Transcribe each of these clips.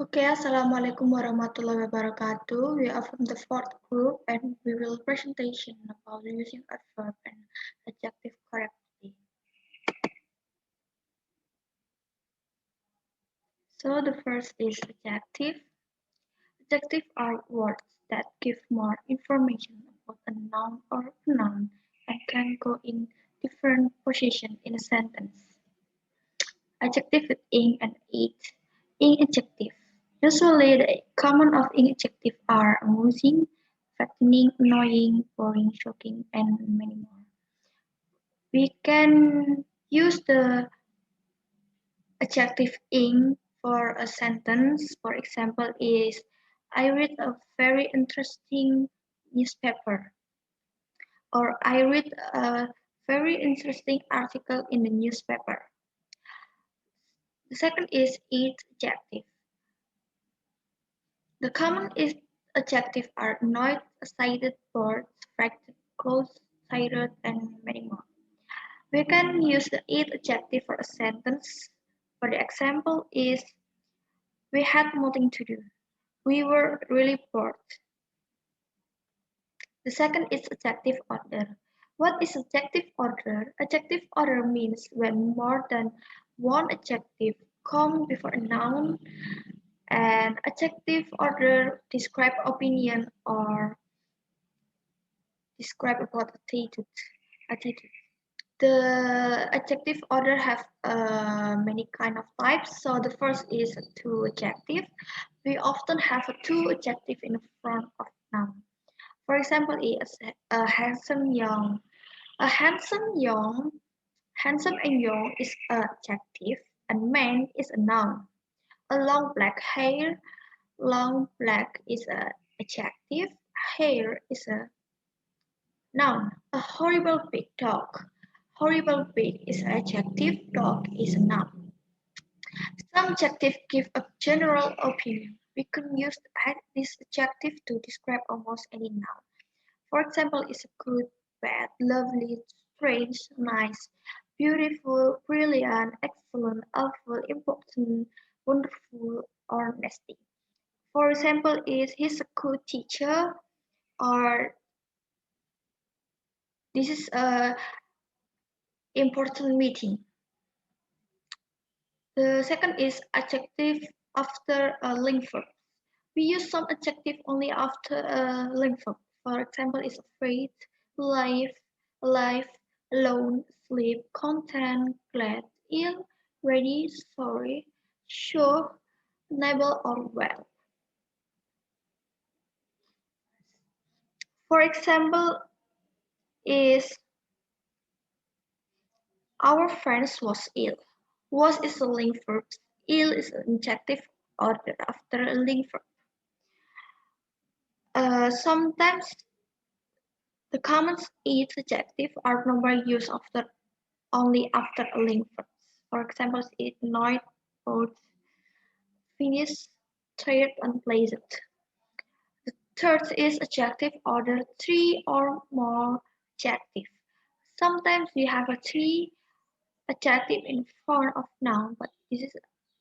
Okay, Assalamualaikum warahmatullahi wabarakatuh. We are from the fourth group and we will presentation about using adverb and adjective correctly. So the first is adjective. Adjectives are words that give more information about a noun or pronoun and can go in different positions in a sentence. Adjective with ing and it. Ing adjective. Usually the common of ing adjective are amusing, fattening, annoying, boring, shocking, and many more. We can use the adjective ing for a sentence. For example, is I read a very interesting newspaper, or I read a very interesting article in the newspaper. The second is it adjective. The common adjectives are annoyed, excited, bored, frightened, close-sighted, and many more. We can use the it adjective for a sentence. For the example is, we had nothing to do. We were really bored. The second is adjective order. What is adjective order? Adjective order means when more than one adjective come before a noun, and adjective order describe opinion or describe about attitude. The adjective order have many kind of types. So the first is to adjective. We often have a to adjective in front of noun. For example, is a handsome young. A handsome and young is an adjective, and man is a noun. A long black hair, long black is a adjective. Hair is a noun. A horrible big dog. Horrible big is adjective, dog is a noun. Some adjectives give a general opinion. We can use this adjective to describe almost any noun. For example, is good, bad, lovely, strange, nice, beautiful, brilliant, excellent, awful, important, wonderful, or nasty. For example, is he's a good teacher, or this is a important meeting. The second is adjective after a link verb. We use some adjective only after a link verb. For example, is afraid, live, alive, alone, sleep, content, glad, ill, ready, sorry, sure, unable, or well. For example, is our friend was ill. Was is a link verb. Ill is an adjective order after a link verb. Sometimes the common it adjectives are normally used only after a link verb. For example, it, annoyed, bored, finished, tired, unpleasant. The third is adjective order three or more adjective. Sometimes we have a three adjective in front of noun, but this is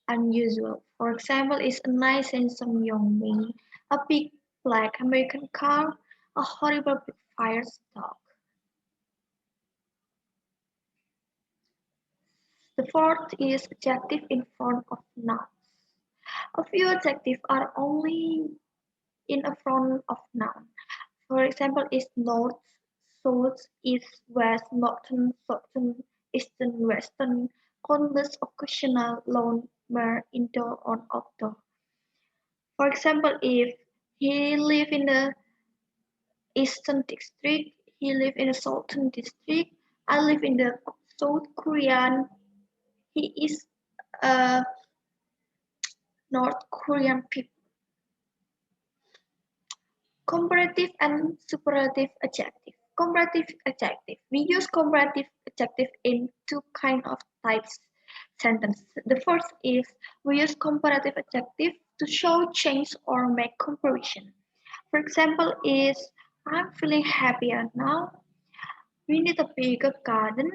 unusual. For example, is a nice handsome young man, a big black American car, a horrible big fire dog. The fourth is adjective in front of nouns. A few adjectives are only in a front of noun. For example, is north, south, east, west, northern, southern, eastern, western, countless, occasional, lone, mere, indoor, or outdoor. For example, if he live in the eastern district, he live in the southern district, I live in the South Korean, he is a North Korean people. Comparative and superlative adjective. Comparative adjective. We use comparative adjective in two kind of types sentence. The first is we use comparative adjective to show change or make comparison. For example, is I'm feeling happier now. We need a bigger garden.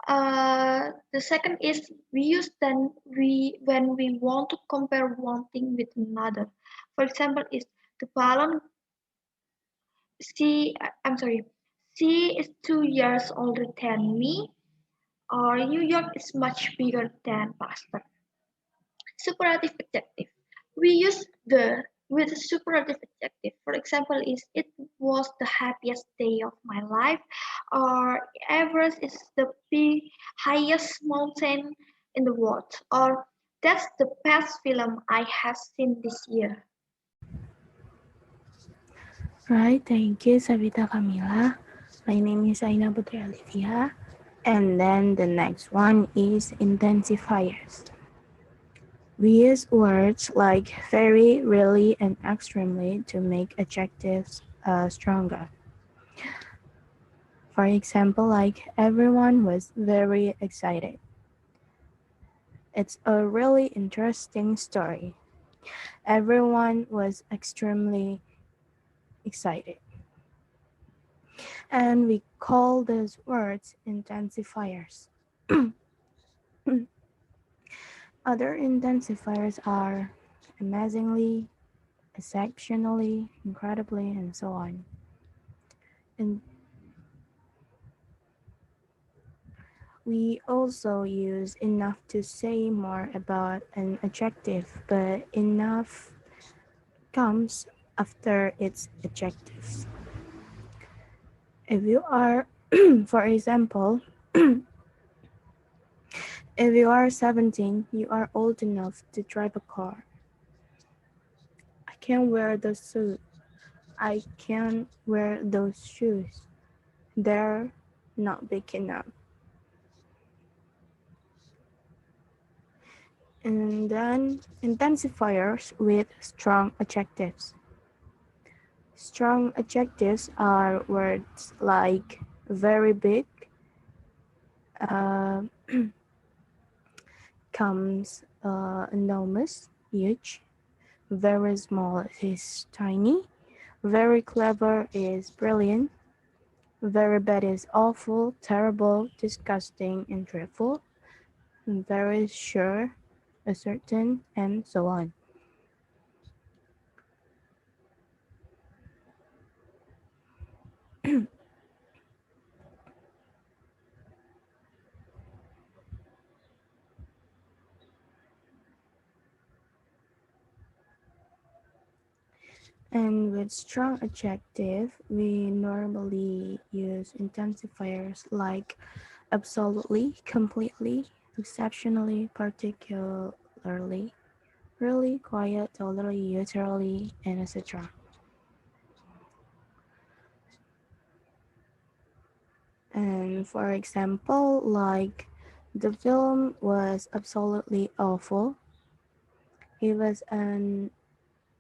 The second is we use then we when we want to compare one thing with another. For example, is the balloon she I'm sorry, she is 2 years older than me, or New York is much bigger than Boston. Superlative adjective. We use the with superlative adjective. For example, is it was the happiest day of my life, or Everest is the highest mountain in the world, or that's the best film I have seen this year. Right, thank you, Savita Camila. My name is Aina Putri Olivia. And then the next one is intensifiers. We use words like very, really, and extremely to make adjectives stronger. For example, like everyone was very excited. It's a really interesting story. Everyone was extremely excited. And we call those words intensifiers. Other intensifiers are amazingly, exceptionally, incredibly, and so on. And we also use enough to say more about an adjective, but enough comes after its adjectives. If you are, for example, if you are 17, you are old enough to drive a car. I can't wear the suit. I can't wear those shoes. They're not big enough. And then intensifiers with strong adjectives. Strong adjectives are words like very big, uh, comes enormous, huge, very small is tiny, very clever is brilliant, very bad is awful, terrible, disgusting, and dreadful, very sure, certain, and so on. And with strong adjective, we normally use intensifiers like absolutely, completely, exceptionally, particularly, really, quiet, totally, utterly, and etc. And for example, like the film was absolutely awful. He was an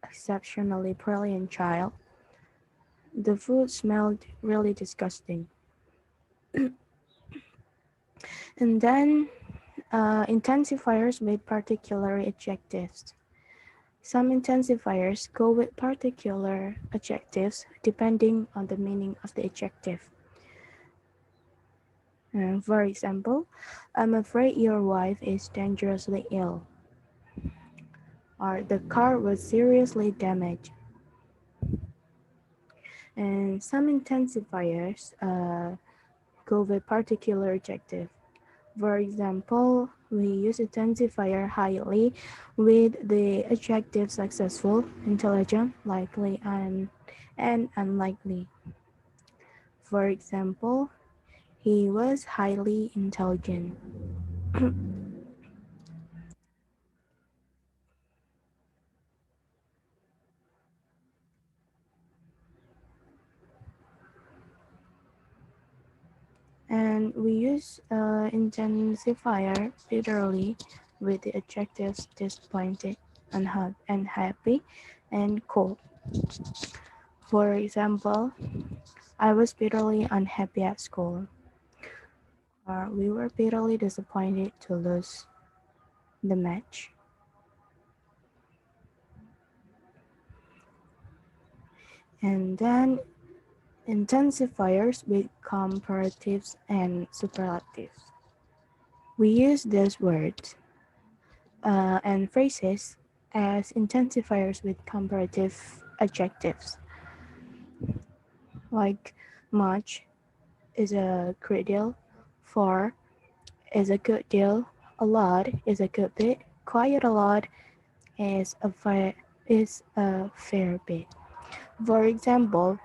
exceptionally brilliant child. The food smelled really disgusting. And then intensifiers with particular adjectives. Some intensifiers go with particular adjectives depending on the meaning of the adjective. For example, I'm afraid your wife is dangerously ill, or the car was seriously damaged. And some intensifiers go with particular adjective. For example, we use intensifier highly with the adjective successful, intelligent, likely, and unlikely. For example, he was highly intelligent. And we use intensifier literally with the adjectives disappointed, unhappy, and cold. For example, I was bitterly unhappy at school, or we were bitterly disappointed to lose the match. And then intensifiers with comparatives and superlatives. We use these words and phrases as intensifiers with comparative adjectives, like much is a great deal, far is a good deal, a lot is a good bit, quite a lot is a fair bit. For example,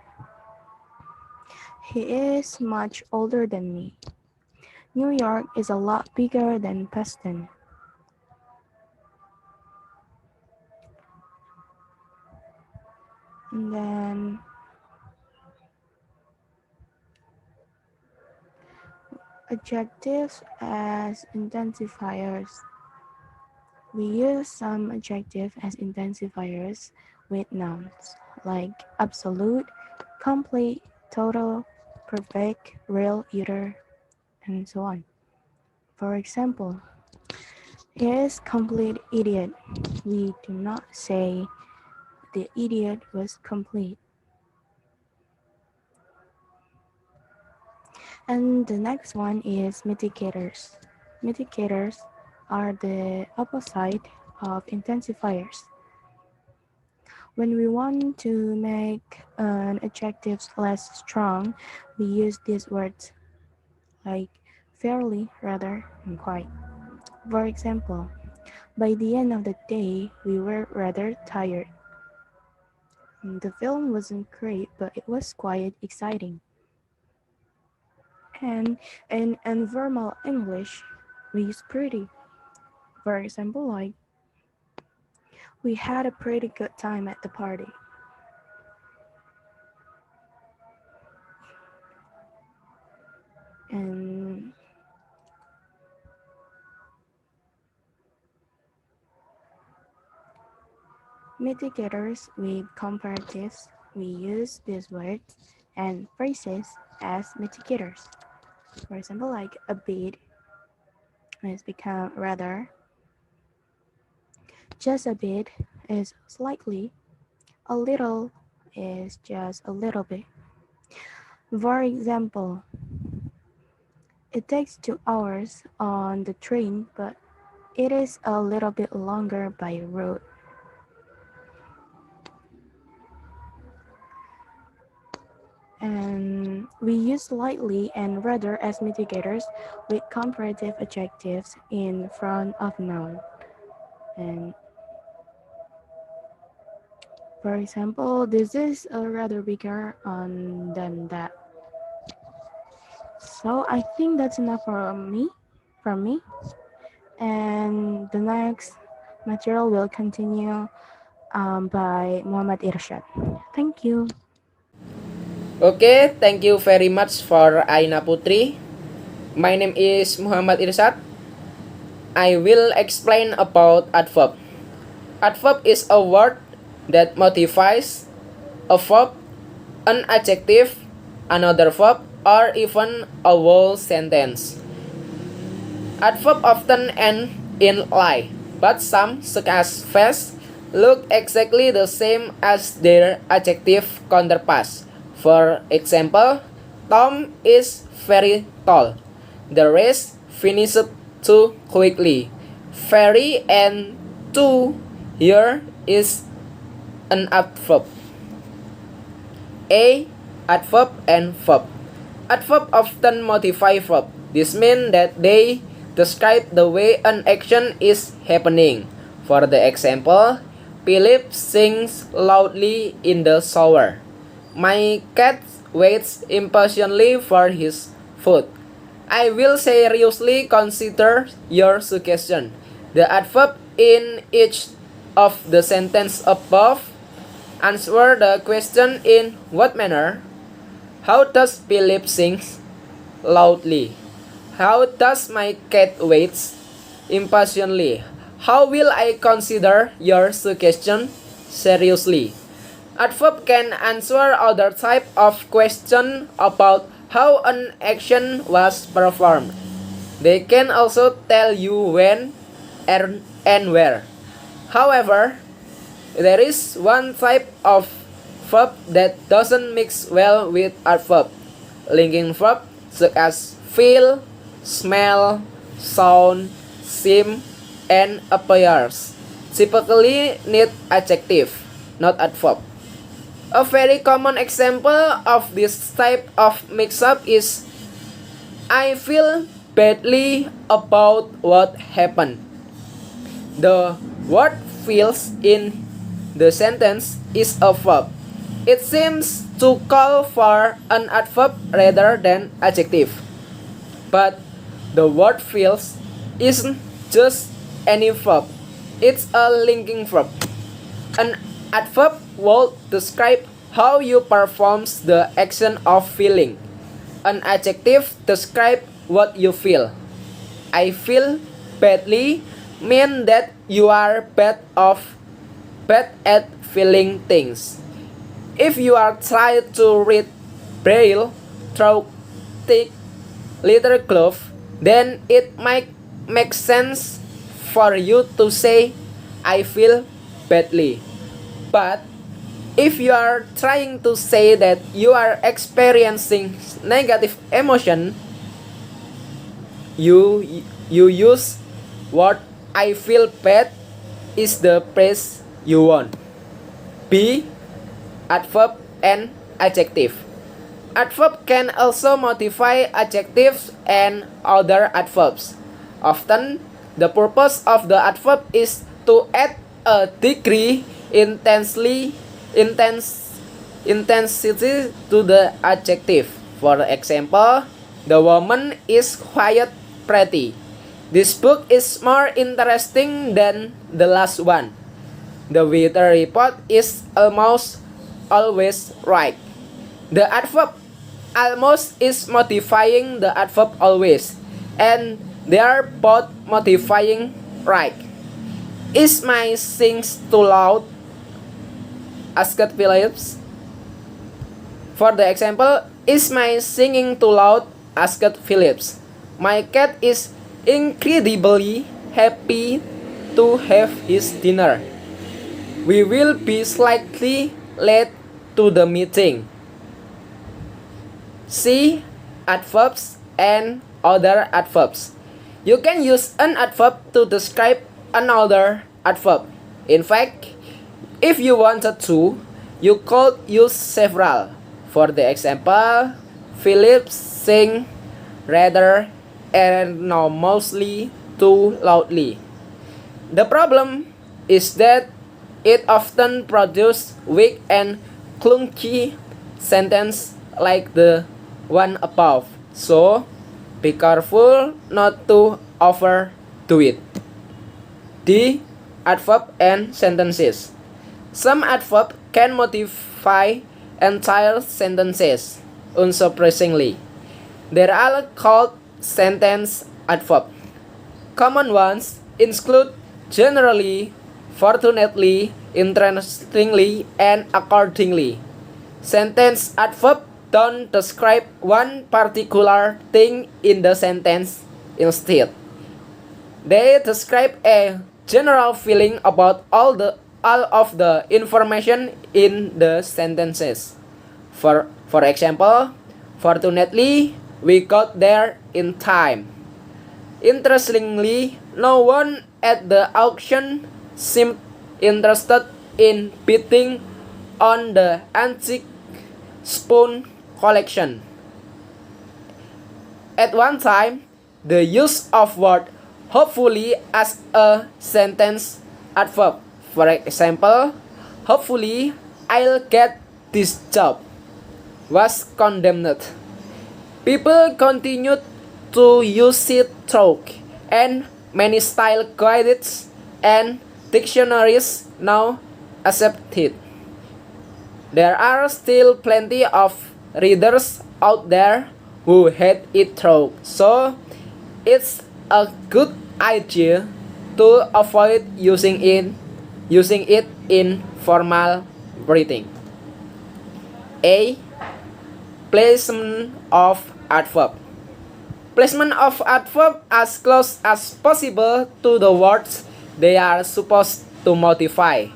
he is much older than me. New York is a lot bigger than Boston. And then adjectives as intensifiers. We use some adjective as intensifiers with nouns like absolute, complete, total, perfect, real, utter, and so on. For example, he is complete idiot. We do not say the idiot was complete. And the next one is mitigators. Mitigators are the opposite of intensifiers. When we want to make an adjective less strong, we use these words like fairly, rather, and quite. For example, by the end of the day, we were rather tired. The film wasn't great, but it was quite exciting. And in informal English, we use pretty. For example, like, we had a pretty good time at the party. And mitigators with comparatives, we use these words and phrases as mitigators. For example, like a bit is become rather, just a bit is slightly, a little is just a little bit. For example, it takes 2 hours on the train, but it is a little bit longer by road. And we use slightly and rather as mitigators with comparative adjectives in front of noun. And for example, this is a rather bigger than that. So I think that's enough for me. From me. And the next material will continue by Muhammad Irshad. Thank you. Okay, thank you very much for Aina Putri. My name is Muhammad Irsad. I will explain about adverb. Adverb is a word that modifies a verb, an adjective, another verb, or even a whole sentence. Adverbs often end in lie, but some, such as fast, look exactly the same as their adjective counterparts. For example, Tom is very tall. The race finished too quickly. Very and too here is an adverb. A. Adverb and verb. Adverb often modify verb. This means that they describe the way an action is happening. For the example, Philip sings loudly in the shower. My cat waits impatiently for his food. I will seriously consider your suggestion. The adverb in each of the sentence above answer the question in what manner? How does Philip sing loudly? How does my cat wait impatiently? How will I consider your suggestion seriously? Adverb can answer other type of question about how an action was performed. They can also tell you when and where. However, there is one type of verb that doesn't mix well with adverb. Linking verb such as feel, smell, sound, seem, and appears typically need adjective, not adverb. A very common example of this type of mix-up is I feel badly about what happened. The word feels in the sentence is a verb. It seems to call for an adverb rather than adjective. But the word feels isn't just any verb. It's a linking verb. An adverb will describe how you perform the action of feeling. An adjective describes what you feel. I feel badly mean that you are bad at feeling things. If you are trying to read Braille through thick leather glove, then it might make sense for you to say I feel badly. But if you are trying to say that you are experiencing negative emotion, you use what I feel bad is the phrase you want. B. Adverb and adjective. Adverb can also modify adjectives and other adverbs. Often, the purpose of the adverb is to add a degree intensity to the adjective. For example, the woman is quite pretty. This book is more interesting than the last one. The weather report is almost always right. The adverb almost is modifying the adverb always, and they are both modifying right. Is my sings too loud? Asked Phillips. For the example, is my singing too loud? Asked Phillips. My cat is incredibly happy to have his dinner. We will be slightly late to the meeting. C. Adverbs and other adverbs. You can use an adverb to describe another adverb. In fact, if you wanted to, you could use several. For the example, Philip sing rather enormously too loudly. The problem is that it often produces weak and clunky sentences like the one above. So, be careful not to overdo it. D. Adverb and sentences. Some adverbs can modify entire sentences, unsurprisingly. They are called sentence adverbs. Common ones include generally, fortunately, interestingly, and accordingly. Sentence adverbs don't describe one particular thing in the sentence. Instead, they describe a general feeling about all of the information in the sentences. For example, fortunately, we got there in time. Interestingly, no one at the auction seemed interested in bidding on the antique spoon collection. At one time, the use of word hopefully as a sentence adverb. For example, hopefully I'll get this job was condemned. People continued to use it through, and many style guides and dictionaries now accept it. There are still plenty of readers out there who hate it through, so it's a good idea to avoid using it in formal writing. A. Placement of adverb. Placement of adverb as close as possible to the words they are supposed to modify.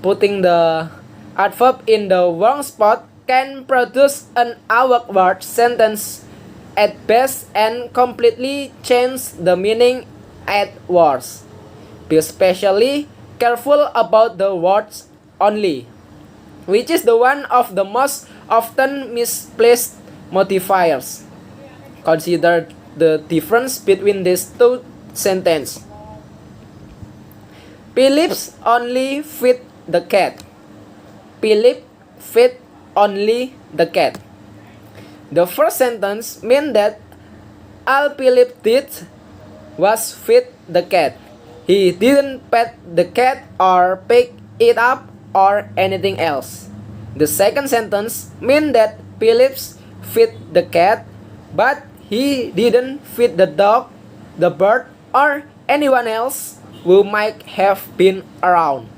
Putting the adverb in the wrong spot can produce an awkward sentence at best and completely change the meaning at worst. Be especially careful about the words only, which is the one of the most often misplaced modifiers. Consider the difference between these two sentences. Phillips only fed the cat. Philip fed only the cat. The first sentence means that all Philip did was feed the cat. He didn't pet the cat or pick it up or anything else. The second sentence means that Phillips fed the cat, but he didn't feed the dog, the bird, or anyone else who might have been around.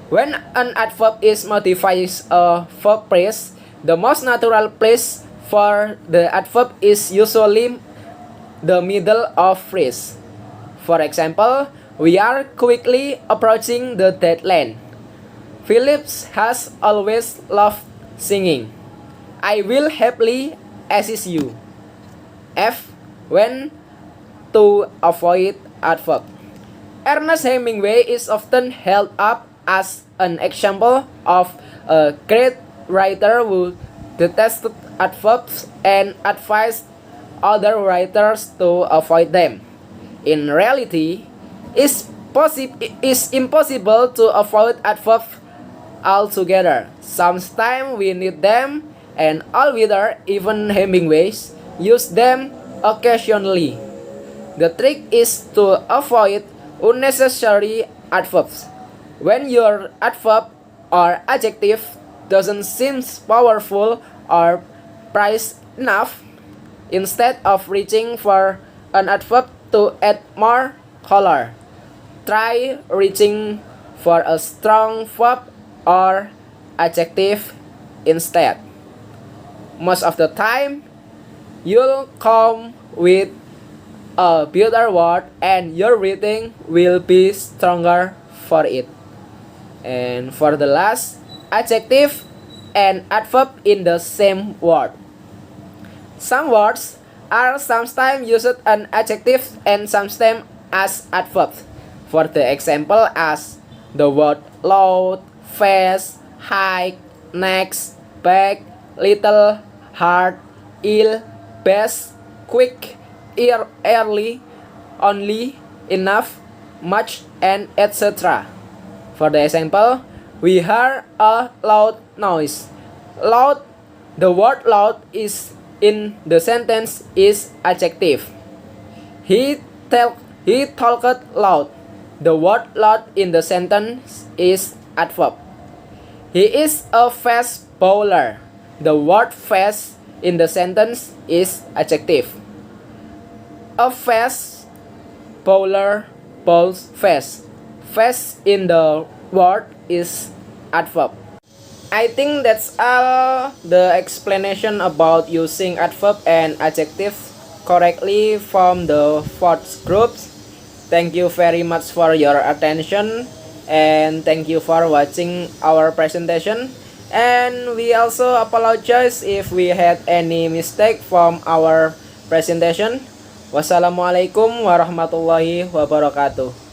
When an adverb is modifies a verb phrase, the most natural place for the adverb is usually the middle of phrase. For example, we are quickly approaching the deadline. Phillips has always loved singing. I will happily assist you. F. When to avoid adverb. Ernest Hemingway is often held up as an example of a great writer who detested adverbs and advised other writers to avoid them. In reality, it's impossible to avoid adverbs altogether. Sometimes we need them, and altogether, even Hemingway used them occasionally. The trick is to avoid unnecessary adverbs. When your adverb or adjective doesn't seem powerful or precise enough, instead of reaching for an adverb to add more color, try reaching for a strong verb or adjective instead. Most of the time, you'll come with a better word and your reading will be stronger for it. And for the last, adjective and adverb in the same word. Some words are sometimes used as adjectives and sometimes as adverbs. For the example as the word loud, fast, high, next, back, little, hard, ill, best, quick, early, only, enough, much, and etc. For the example, we heard a loud noise. Loud, the word loud is in the sentence is adjective. He talked loud. The word loud in the sentence is adverb. He is a fast bowler. The word fast in the sentence is adjective. A fast bowler bowls fast. Fast in the word is adverb. I think that's all the explanation about using adverb and adjective correctly from the fourth groups. Thank you very much for your attention and thank you for watching our presentation. And we also apologize if we had any mistake from our presentation. Wassalamualaikum warahmatullahi wabarakatuh.